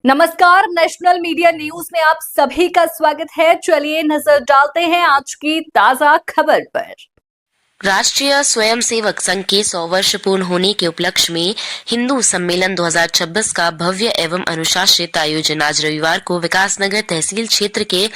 नमस्कार, national media news में आप सभी का स्वागत है। चलिए नजर डालते हैं आज की ताजा खबर पर। राष्ट्रीय स्वयंसेवक संघ के 100 वर्ष पूर्ण होने के उपलक्ष्य में हिंदू सम्मेलन 2026 का भव्य एवं अनुशासित आयोजन आज रविवार को विकासनगर तहसील क्षेत्र के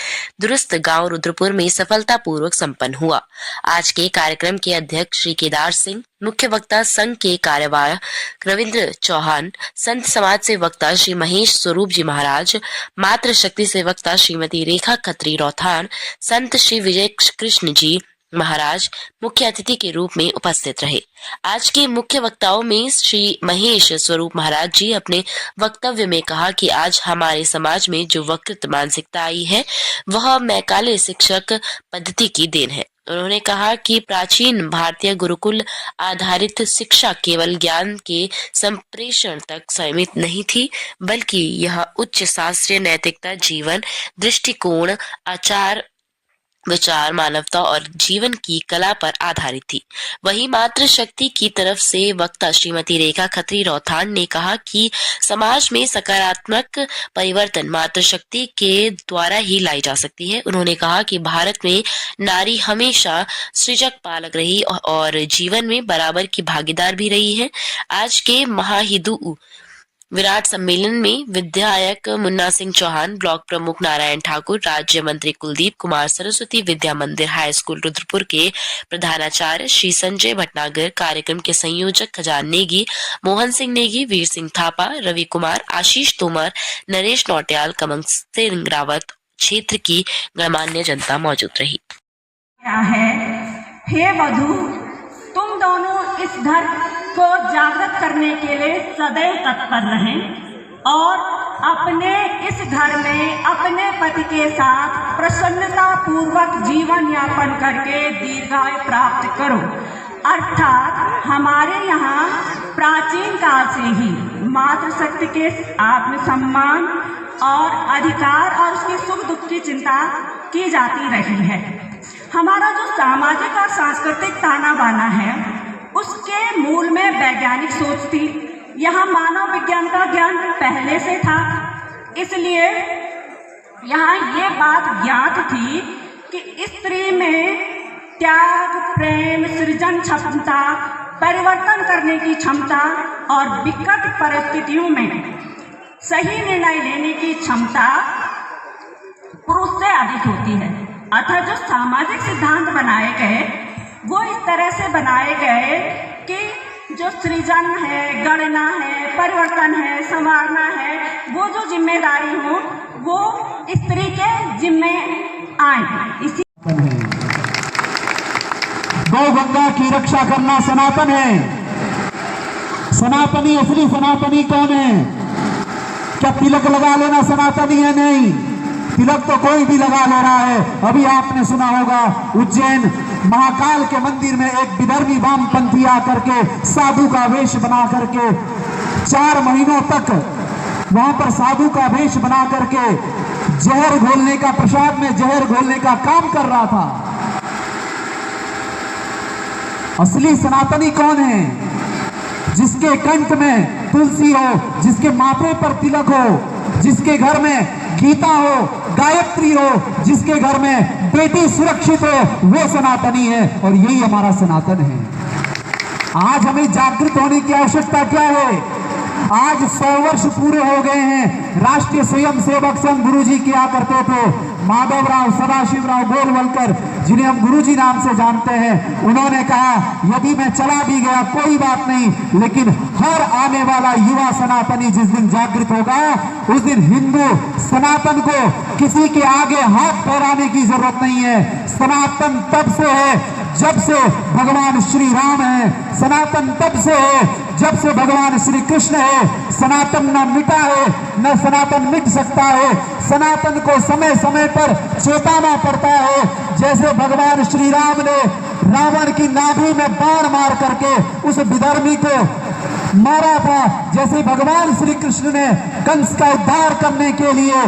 दुरुस्त गांव रुद्रपुर में सफलतापूर्वक संपन्न हुआ। आज के कार्यक्रम के अध्यक्ष श्री केदार सिंह, मुख्य वक्ता संघ के कार्यवाहक रविंद्र चौहान, संत समाज से वक्ता श्री महेश स्वरूप जी महाराज, मातृ शक्ति से वक्ता श्रीमती रेखा खत्री रौथान, संत श्री विजय कृष्ण जी महाराज मुख्य अतिथि के रूप में उपस्थित रहे। आज के मुख्य वक्ताओं में श्री महेश स्वरूप महाराज जी अपने वक्तव्य में कहा कि आज हमारे समाज में जो वक्रित मानसिकता आई है वह मैकाले शिक्षक पद्धति की देन है। उन्होंने कहा कि प्राचीन भारतीय गुरुकुल आधारित शिक्षा केवल ज्ञान के संप्रेषण तक सीमित नहीं थी, बल्कि यह उच्च शास्त्रीय नैतिकता, जीवन दृष्टिकोण, आचार विचार, मानवता और जीवन की कला पर आधारित थी। वहीं मातृ शक्ति की तरफ से वक्ता श्रीमती रेखा खत्री रौथान ने कहा कि समाज में सकारात्मक परिवर्तन मातृ शक्ति के द्वारा ही लाई जा सकती है। उन्होंने कहा कि भारत में नारी हमेशा सृजक पालक रही और जीवन में बराबर की भागीदार भी रही है। आज के महाहिंदू विराट सम्मेलन में विधायक मुन्ना सिंह चौहान, ब्लॉक प्रमुख नारायण ठाकुर, राज्य मंत्री कुलदीप कुमार, सरस्वती विद्या मंदिर हाई स्कूल रुद्रपुर के प्रधानाचार्य श्री संजय भटनागर, कार्यक्रम के संयोजक खजान नेगी, मोहन सिंह नेगी, वीर सिंह थापा, रवि कुमार, आशीष तोमर, नरेश नौटियाल, कमल सिंह रावत, क्षेत्र की गणमान्य जनता मौजूद रही। क्या है, हे वधू, तुम दोनों इस धर्म को जागृत करने के लिए सदैव तत्पर रहें और अपने इस घर में अपने पति के साथ प्रसन्नता पूर्वक जीवन यापन करके दीर्घायु प्राप्त करो। अर्थात हमारे यहाँ प्राचीन काल से ही मातृशक्ति के आत्मसम्मान और अधिकार और उसके सुख दुख की चिंता की जाती रही है। हमारा जो सामाजिक और सांस्कृतिक ताना बाना है उसके मूल में वैज्ञानिक सोच थी। यहाँ मानव विज्ञान का ज्ञान पहले से था, इसलिए यहाँ ये बात ज्ञात थी कि स्त्री में त्याग, प्रेम, सृजन क्षमता, परिवर्तन करने की क्षमता और विकट परिस्थितियों में सही निर्णय लेने की क्षमता पुरुष से अधिक होती है। अतः जो सामाजिक सिद्धांत बनाए गए वो इस तरह से बनाए गए कि जो सृजन है, गणना है, परिवर्तन है, संवारना है, वो जो जिम्मेदारी हो वो स्त्री के जिम्मे आए। इसी गौ गंगा की रक्षा करना सनातन है। सनातनी, असली सनातनी कौन है? क्या तिलक लगा लेना सनातनी है? नहीं, तिलक तो कोई भी लगा ले रहा है। अभी आपने सुना होगा उज्जैन महाकाल के मंदिर में एक विधर्मी वामपंथी आकर के साधु का वेश बना करके 4 महीनों तक वहां पर साधु का वेश बना करके जहर घोलने का, प्रसाद में जहर घोलने का काम कर रहा था। असली सनातनी कौन है? जिसके कंठ में तुलसी हो, जिसके माथे पर तिलक हो, जिसके घर में गीता हो, गायत्री हो, जिसके घर में बेटी सुरक्षित हो, वो सनातनी है और यही हमारा सनातन है। आज हमें जागृत होने की आवश्यकता क्या है? आज 100 वर्ष पूरे हो गए हैं। राष्ट्रीय स्वयंसेवक संघ गुरुजी किया करते थे, माधवराव सदाशिवराव गोलवलकर, जिन्हें हम गुरुजी नाम से जानते हैं, उन्होंने कहा यदि मैं चला भी गया कोई बात नहीं, लेकिन हर आने वाला युवा सनातनी जिस दिन जागृत होगा उस दिन हिंदू सनातन को किसी के आगे हाथ फैलाने की जरूरत नहीं है। सनातन तब से है जब से भगवान श्री राम है, सनातन तब से है जब से भगवान श्री कृष्ण है। सनातन न मिटा है, न सनातन मिट सकता है। सनातन को समय समय पर चेताना पड़ता है। जैसे भगवान श्री राम ने रावण की नाभि में बाण मार करके उस विधर्मी को मारा था, जैसे भगवान श्री कृष्ण ने कंस का उद्धार करने के लिए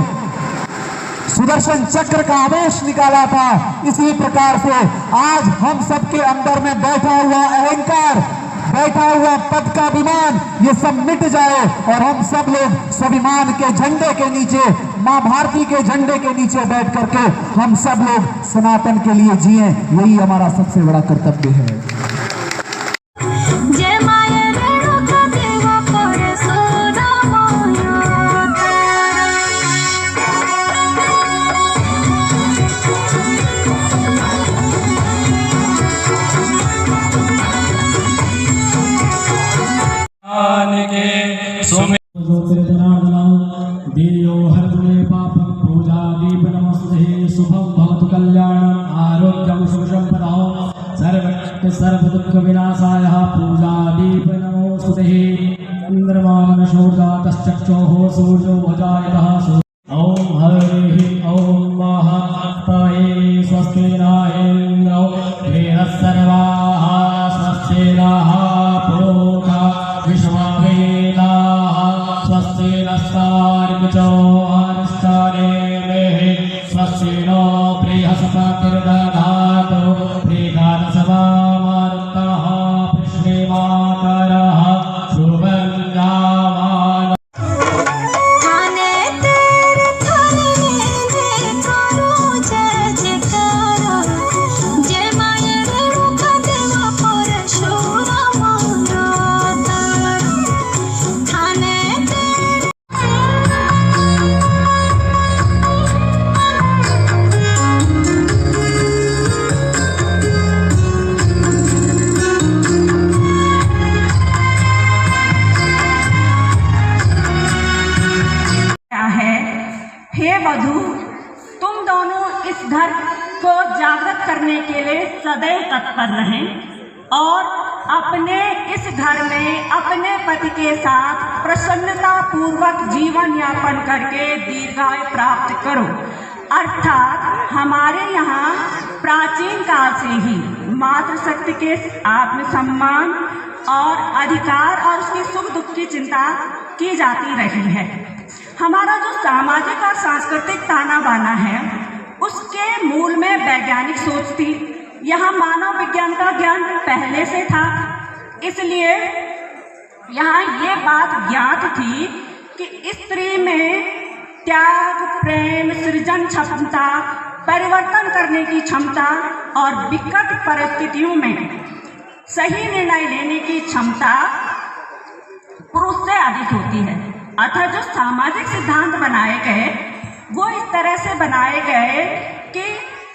सुदर्शन चक्र का आवेश निकाला था, इसी प्रकार से आज हम सबके अंदर में बैठा हुआ अहंकार बैठा हुआ पद का अभिमान ये सब मिट जाए और हम सब लोग स्वाभिमान के झंडे के नीचे, मां भारती के झंडे के नीचे बैठ करके हम सब लोग सनातन के लिए जिए। यही हमारा सबसे बड़ा कर्तव्य है। देयो हरदुले पापं पूजा दीपनमस्तुते शुभं भवतु कल्याणं आरोग्यं सुखसम्पदां सर्वदुःख विनाशाय पूजा दीपनमस्तुते चन्द्रमानं शोर्जातश्चक्षुः सूर्यो भजायतः ॐ हरिः ॐ महात्मये स्वस्ति न इन्द्रो वेदः सर्वाः स्वस्ति नः पूर्णा विश्ववेदाः स्वस्ति नस्तार्किचो अनुष्ठाने स्वस्ति नो बृहस्पतिर्दधातु प्रीदानसभामारुतः कृष्णेमाकरः शुभञ्जामानः हे वधू, तुम दोनों इस धर्म को जागृत करने के लिए सदैव तत्पर रहें और अपने इस घर में अपने पति के साथ प्रसन्नता पूर्वक जीवन यापन करके दीर्घायु प्राप्त करो। अर्थात हमारे यहाँ प्राचीन काल से ही मातृशक्ति के आत्मसम्मान और अधिकार और उसके सुख दुख की चिंता की जाती रही है। हमारा जो सामाजिक और सांस्कृतिक ताना बाना है उसके मूल में वैज्ञानिक सोच थी। यहाँ मानव विज्ञान का ज्ञान पहले से था, इसलिए यहाँ ये बात ज्ञात थी कि स्त्री में त्याग, प्रेम, सृजन क्षमता, परिवर्तन करने की क्षमता और विकट परिस्थितियों में सही निर्णय लेने की क्षमता पुरुष से अधिक होती है। अतः जो सामाजिक सिद्धांत बनाए गए वो इस तरह से बनाए गए कि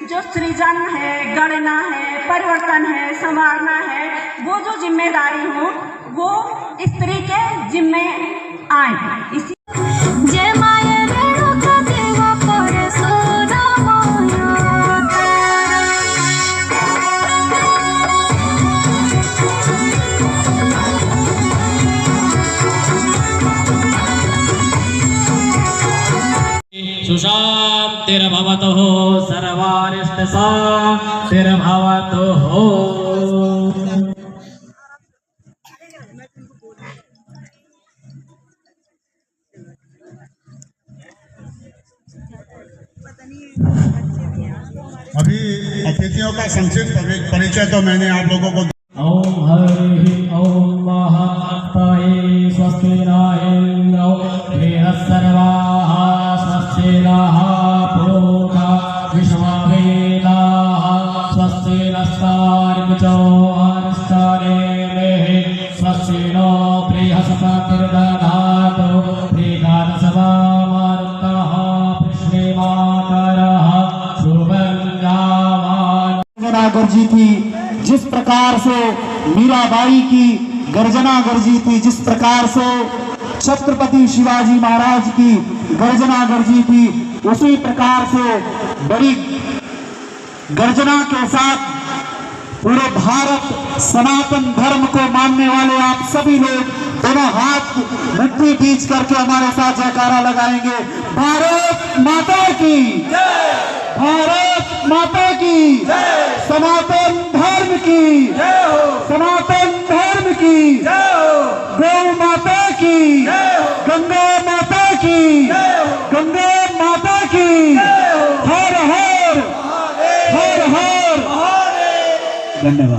जो सृजन है, गणना है, परिवर्तन है, संवारना है, वो जो जिम्मेदारी हो वो स्त्री के जिम्मे आए। इसी सुशान्तिर्भवतु सर्वारिष्टशान्तिर्भवतु। अभी अतिथियों का संक्षिप्त परिचय तो मैंने आप लोगों को। ओम हरिः ओम महात्मये स्वस्ति न इन्द्रो वेदः सर्वाः स्वस्ति नः पूर्णा विश्ववेदाः स्वस्ति नस्तार्किचो अनुष्ठाने स्वस्ति नो बृहस्पतिर्दधातु प्रीदानसभामारुतः कृष्णेमाकरः शुभञ्जामानः। गर्जी थी जिस प्रकार से मीराबाई की गर्जना गर्जी थी, जिस प्रकार से छत्रपति शिवाजी महाराज की गर्जना गर्जी थी, उसी प्रकार से बड़ी गर्जना के साथ पूरे भारत सनातन धर्म को मानने वाले आप सभी लोग दोनों हाथ मुट्ठी बीच करके हमारे साथ जयकारा लगाएंगे। भारत माता की जय, भारत माता की जय, सनातन धर्म की जय हो, सनातन धर्म की जय हो, गौ माता की जय हो, गंगा माता की जय हो, गंगा माता की जय हो, हर हर हर हर। धन्यवाद।